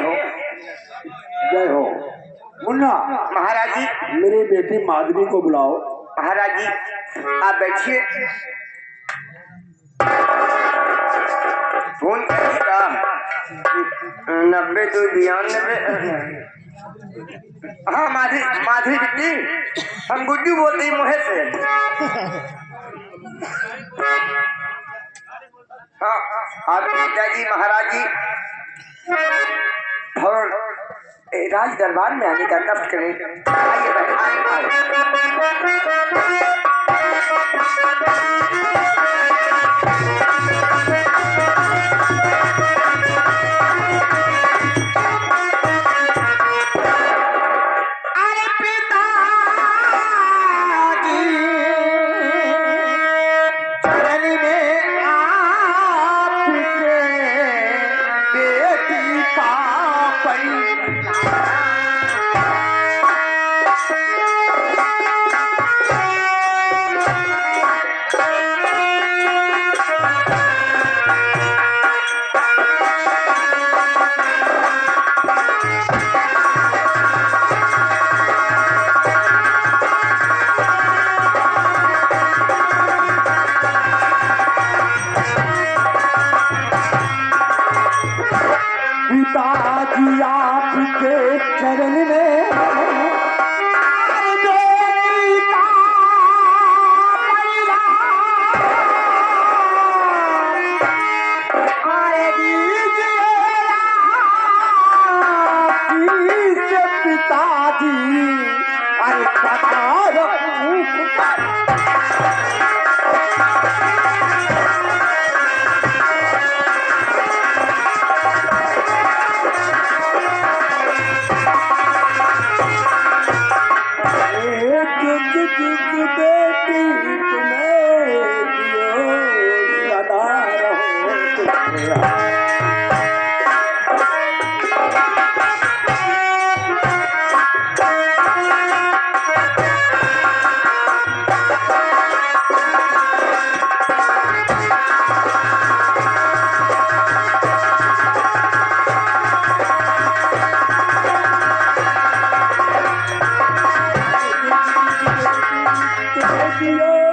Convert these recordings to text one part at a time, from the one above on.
हो। जय हो। मुन्ना महाराज जी, मेरी बेटी माधवी को बुलाओ। महाराज जी आप बैठिए। फोन करिएगा 92 हाँ माधवी माधवी बेटी, हम गुड्डू बोलते हैं मोहे से। हाँ आप पिताजी महाराज जी और राज दरबार में आने का कष्ट करें। आइए पिताजी आपके चरण में पिताजी अरे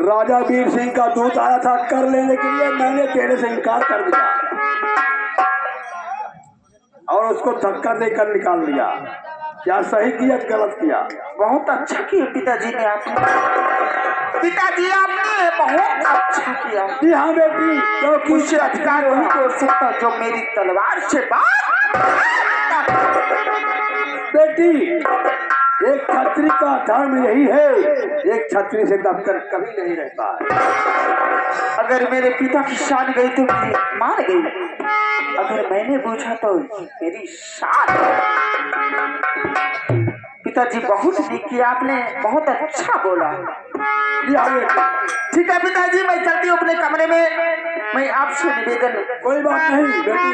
राजा वीर सिंह का दूत आया था कर लेने के लिए, मैंने तेरे से इनकार कर दिया और उसको धक्का देकर निकाल दिया। क्या सही किया गलत किया? बहुत अच्छा किया पिताजी ने आपने, पिताजी आपने बहुत अच्छा किया। जी हाँ बेटी, क्योंकि उसे अधिकार वही तोड़ सकता जो मेरी तलवार से बात। बेटी एक छत्री का धर्म यही है, एक छत्री से दबकर कभी नहीं रहता है। अगर मेरे पिता की शान गई तो मेरी मान गई, अगर मैंने पूछा तो मेरी शान। पिताजी बहुत ठीक किया आपने, बहुत अच्छा बोला। ठीक है पिताजी, मैं चलती हूँ अपने कमरे में। मैं आपसे निवेदन। कोई बात नहीं बेटी।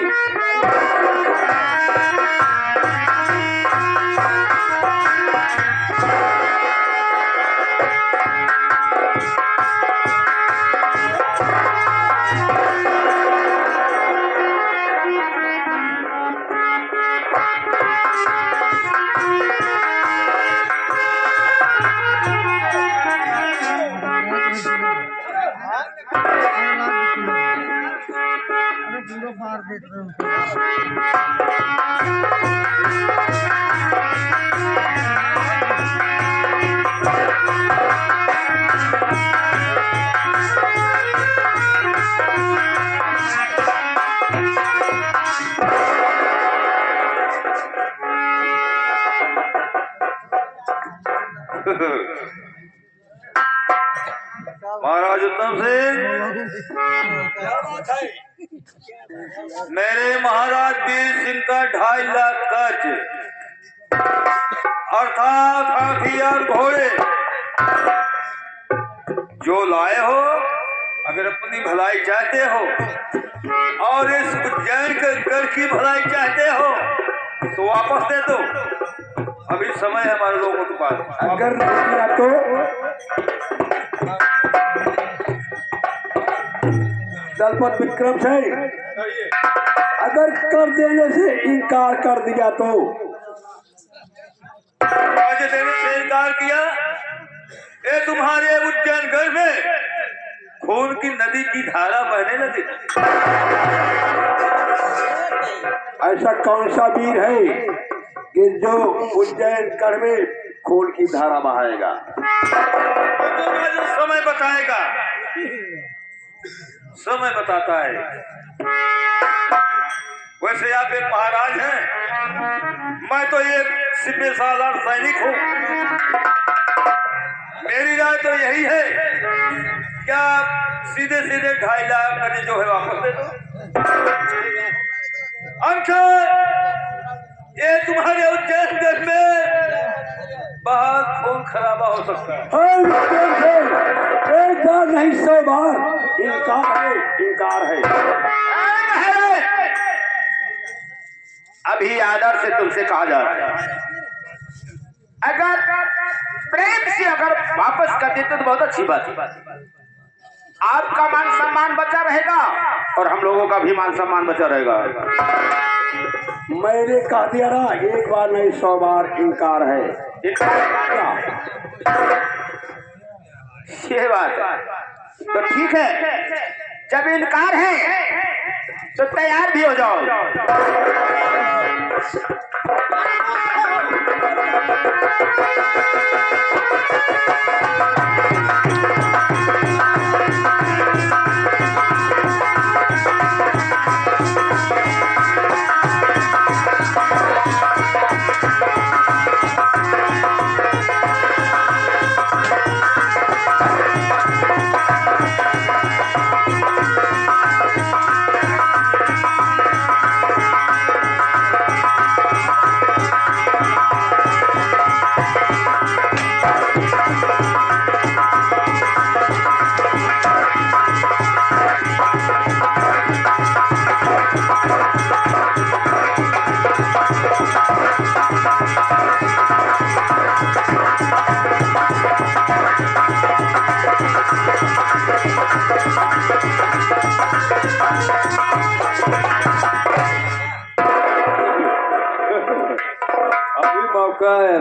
महाराज उत्तम सिंह, मेरे महाराज वीर सिंह का 2.5 लाख कर्ज अर्थात हाथी और घोड़े जो लाए हो, अगर अपनी भलाई चाहते हो और इस उज्जैन के गढ़ की भलाई चाहते हो तो वापस दे दो। अभी समय है हमारे लोगों के पास। अगर नहीं दिया तो दलपत विक्रम सिंह, अगर कर देने से इनकार कर दिया तो आज देने से इनकार किया, ये तुम्हारे उज्जैन गढ़ में खून की नदी की धारा बहने लगी। ऐसा कौन सा वीर है कि जो उज्जैन गढ़ में खून की धारा बहाएगा? तो समय बताएगा, समय बताता है। वैसे आप एक महाराज हैं, मैं तो एक सिपह सालार सैनिक हूँ। मेरी राय तो यही है, क्या सीधे सीधे 2.5 लाख का जो है वापस दे दो। अंकल, ये तुम्हारे उज्जैन गढ़ में बहुत खून खराबा हो सकता है। एक बार नहीं 100 बार इनकार है, इनकार है। अभी आदर से तुमसे कहा जा रहा है, अगर प्रेम से अगर वापस कर देते तो बहुत अच्छी बात है। आपका मान सम्मान बचा रहेगा और हम लोगों का भी मान सम्मान बचा रहेगा। मैंने कह दिया ना, एक बार नहीं 100 बार इनकार है। ये बात तो ठीक है, जब इनकार है तो तैयार भी हो जाओ।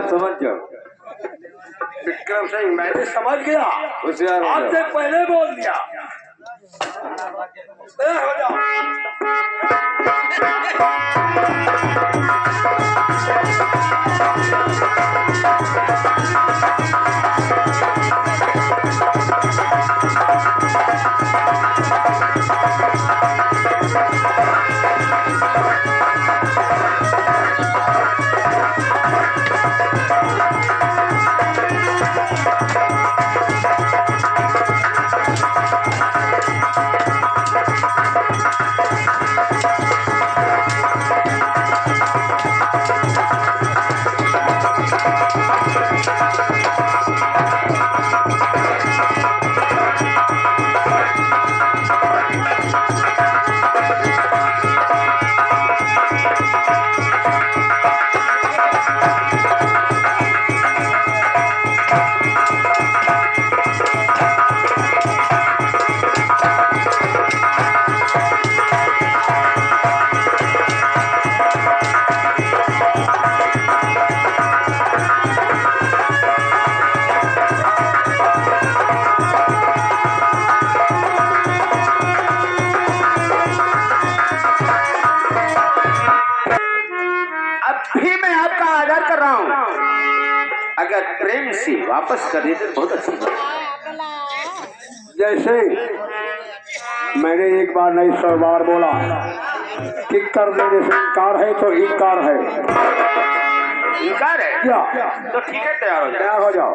समझ जाओ। विक्रम सिंह, मैंने समझ गया, होशियार हो आपसे जाओ। पहले बोल दिया। हो जाओ। अगर प्रेम से वापस कर देते तो बहुत अच्छी बात। जैसे मैंने एक बार नहीं 100 बार बोला कि कर देने से इनकार है तो इनकार है। इनकार है क्या? तो ठीक है, तैयार हो जाओ। तैयार हो जाओ।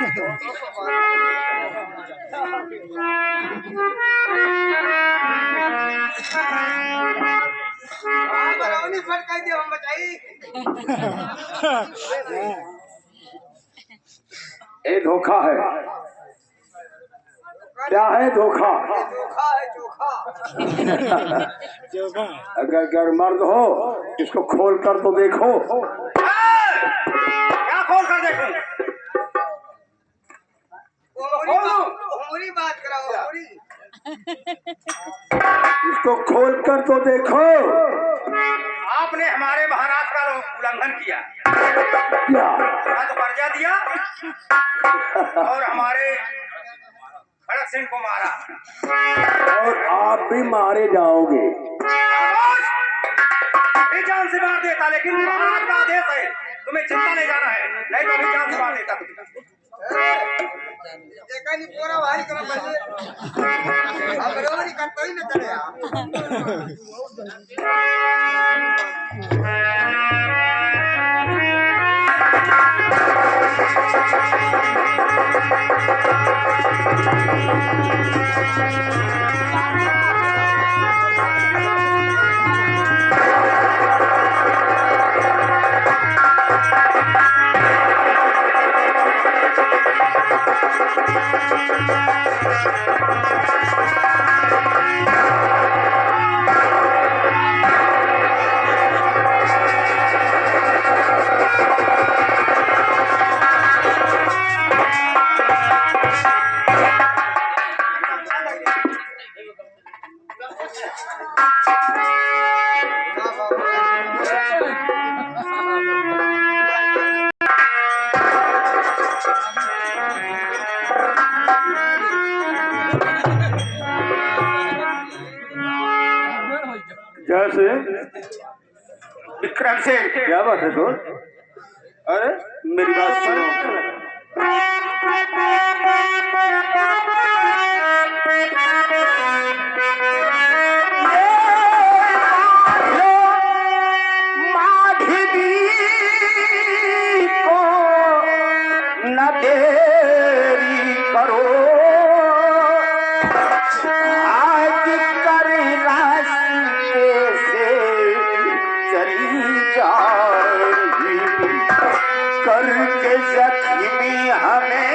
ये धोखा है। क्या है धोखा? अगर मर्द हो इसको खोल कर तो देखो। क्या खोल कर देखूं? बात कराओ। इसको खोल कर तो देखो। आपने हमारे महाराज का उल्लंघन किया, क्या? ना तो कर्जा दिया और हमारे खड़क सिंह को मारा। और आप भी मारे जाओगे। अभी जान से मार देता, लेकिन महाराज का आदेश है, तुम्हें चिंता नहीं जाना है, नहीं तो अभी जान से मार देता तुम्हें। देखा नहीं पूरा भारी करो पहले। अब बराबरी करता ही न करे। जैसे विक्रम सिंह, क्या बात है दोस्त? अरे मेरी बात सुनो। न देरी करो, आज कर रास्ते से चली जाएगी, करके जख्मी हमें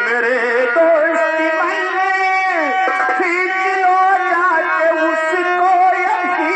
मेरे दोस्त मैंने खींच लो जाके उसको यही।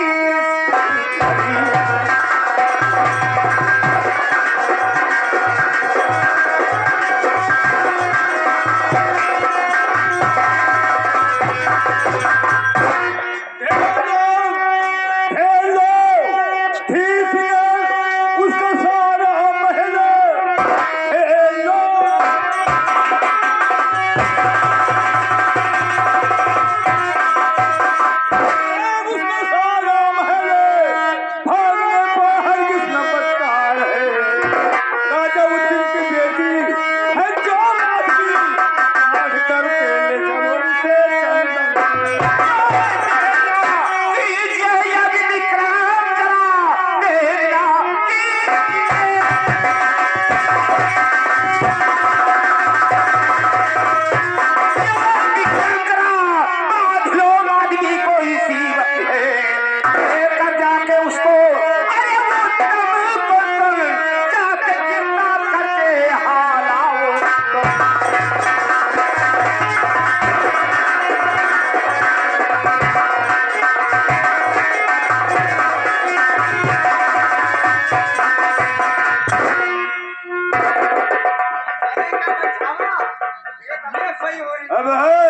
अब है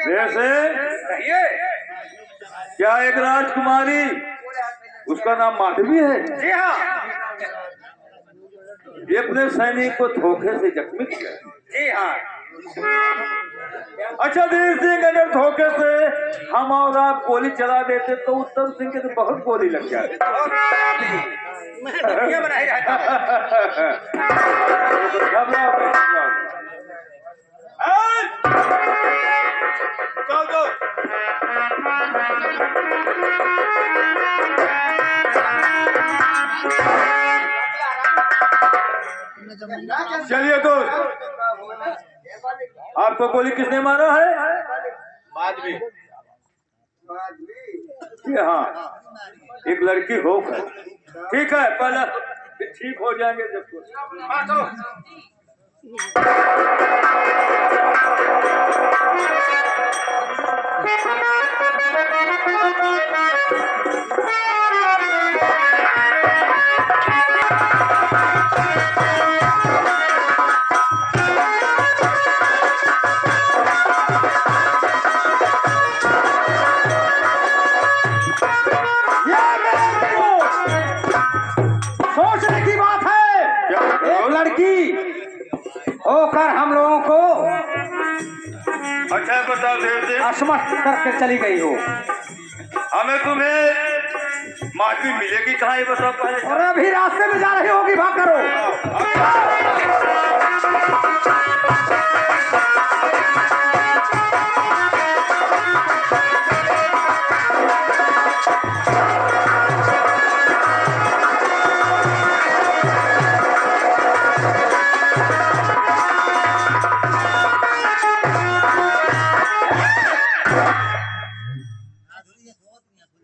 जैसे क्या एक राजकुमारी, उसका नाम माधवी है? जी हाँ, ये अपने सैनिक को धोखे से जख्मी किया। जी हाँ। अच्छा वीर सिंह, अगर धोखे से हम और आप गोली चला देते तो उत्तम सिंह के तो बहुत गोली लग जाती। ये बनाई रहता है। घबराओ मत, घबराओ मत। चल दो। चलिए दोस्त, आपको गोली किसने मारा है? माधवी। हाँ, एक लड़की होकर ठीक है, पहले ठीक हो जाएंगे जब कुछ। सोचने की बात है, एक लड़की होकर हम लोगों को अच्छा बताओ देवते, असमर्थ करके चली गई हो, हमें तुम्हें माफी मिलेगी कहाँ, ये बताओ पहले। और अभी रास्ते में जा रही होगी, भाग करो।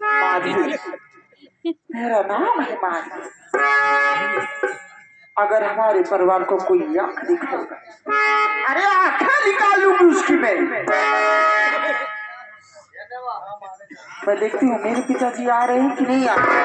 माधवी, मेरा नाम है माधवी। अगर हमारे परिवार को कोई आंख दिखाएगा, अरे आंखें निकाल लूंगी उसकी मैं देखती हूँ मेरे पिताजी आ रहे हैं कि नहीं आ रहे।